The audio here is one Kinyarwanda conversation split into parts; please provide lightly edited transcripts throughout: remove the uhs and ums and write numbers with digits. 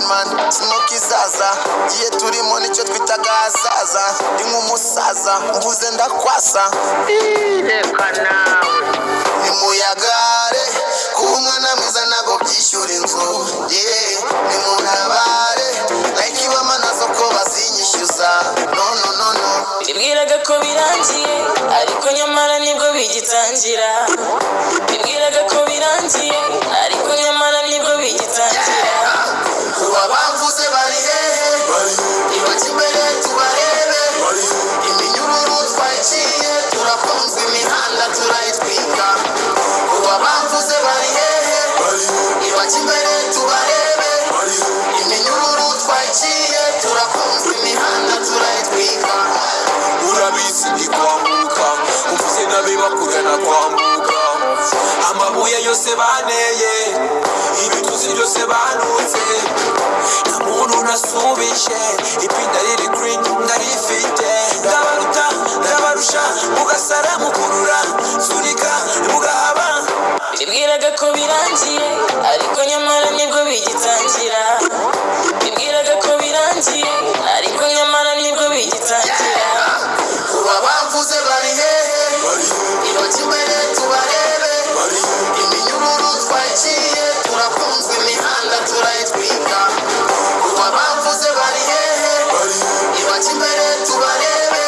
man smoke izaza giye turimo nicyo twitaga hazaza ndi nk'umusaza mvuze ndakwasa reka nawe nimuyagare kuba umwana mwiza ntabwo byishyura inzu nimuntabare like ibama nazo ko bazinyishyuza no bibwiraga ko birangiye ariko nyamara nibwo bigitangira bibwiraga ko birangiye ariko nyamara nibwo bigitangira kuba bamvuze bari hehe ibaki imbere tubarebe iminyururu twayiciye turafunzwe imihanda turayitwika kuba bamvuze bari hehe ibaki imbere tubarebe iminyururu twayiciye turafunzwe imihanda turayitwika urabizi ndi kwambuka uvuze nabe bakugana kwambuka amabuye yose baneye ibituzi byose banutse nta muntu nasubije ipinda riri green ndarifite ndabaruta ndabarusha mugasara mukurura sunika mugahaba bibwiraga ko birangiye ariko nyamara nibwo bigitangira bibwiraga ko birangiye ariko nyamara nibwo bigitangira kuba bamvuze bari hehe ibaki imbere tubarebe iminyururu twayiciye turafunzwe imihanda turayitwika kuba bamvuze bari hehe ibaki imbere tubarebe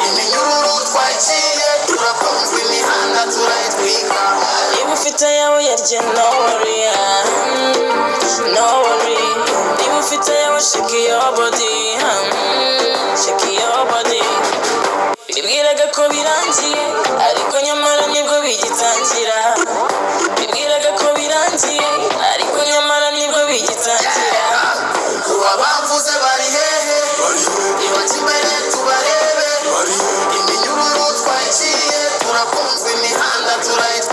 iminyururu twayiciye turafunzwe imihanda turayitwika niba ufite ayawe yarya no worry no worry niba ufite ayawe shake your body shake your body bibwiraga ko birangiye ariko nyamara nibwo bigitangira bibwiraga ko birangiye ariko nyamara nibwo bigitangira kuba bamvuze bari hehe ibaki imbere tubarebe iminyururu twayiciye turafunzwe imihanda turayitwika